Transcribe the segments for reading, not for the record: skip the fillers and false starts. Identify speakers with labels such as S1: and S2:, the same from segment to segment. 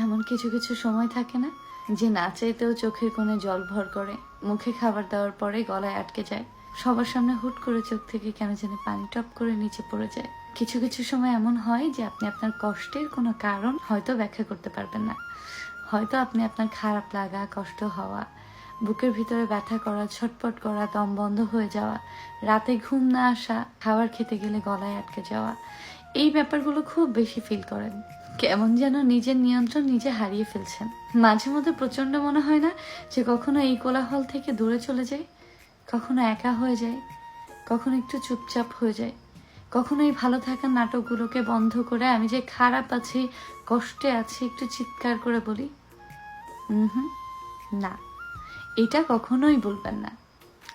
S1: এমন কিছু কিছু সময় থাকে না যে না চাইতেও চোখের কোণে জল ভর করে, মুখে খাবার দেওয়ার পরে গলায় আটকে যায়, সবার সামনে হুট করে চোখ থেকে কেন জানি পানি টপ করে নিচে পড়ে যায়। কিছু কিছু সময় এমন হয় যে আপনি আপনার কষ্টের কোনো কারণ হয়তো ব্যাখ্যা করতে পারবেন না। হয়তো আপনি আপনার খারাপ লাগা, কষ্ট হওয়া, বুকের ভিতরে ব্যথা করা, ছটপট করা, দম বন্ধ হয়ে যাওয়া, রাতে ঘুম না আসা, খাবার খেতে গেলে গলায় আটকে যাওয়া, এই ব্যাপারগুলো খুব বেশি ফিল করেন। কেমন যেন নিজের নিয়ন্ত্রণ নিজে হারিয়ে ফেলছেন। মাঝে মধ্যে প্রচন্ড মনে হয় না যে কখনো এই কোলাহল থেকে দূরে চলে যায়, কখনো একা হয়ে যায়, কখনো একটু চুপচাপ হয়ে যায়, কখনো এই ভালো থাকার নাটকগুলোকে বন্ধ করে আমি যে খারাপ আছি, কষ্টে আছি একটু চিৎকার করে বলি? না, এটা কখনোই বলবেন না।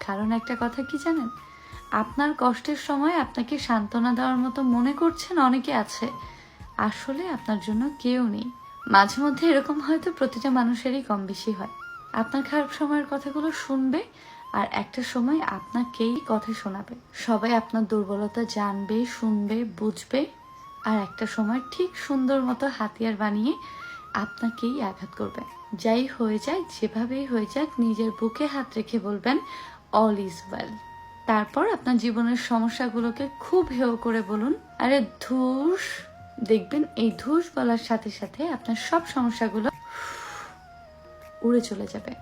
S1: কারণ একটা কথা কি জানেন, আপনার কষ্টের সময় আপনাকে সান্ত্বনা দেওয়ার মতো মনে করছেন অনেকে আছে, আসলে আপনার জন্য কেউ নেই। মাঝে মধ্যে এরকম হয়তো প্রতিটা মানুষেরই কম বেশি হয়। আপনার খারাপ সময়ের কথাগুলো শুনবে আর একটা সময় আপনাকেই কথা শোনাবে। সবাই আপনার দুর্বলতা জানবে, শুনবে, বুঝবে, আর একটা সময় ঠিক সুন্দর মতো হাতিয়ার বানিয়ে আপনাকেই আঘাত করবে। যাই হয়ে যায়, যেভাবেই হয়ে যাক, নিজের বুকে হাত রেখে বলবেন অল ইজ ওয়েল। তারপর আপনার জীবনের সমস্যাগুলোকে খুব হেয় করে বলুন, আরে ধুস। দেখবেন এই ধুস বলার সাথে সাথে আপনার সব সমস্যাগুলো উড়ে চলে যাবে।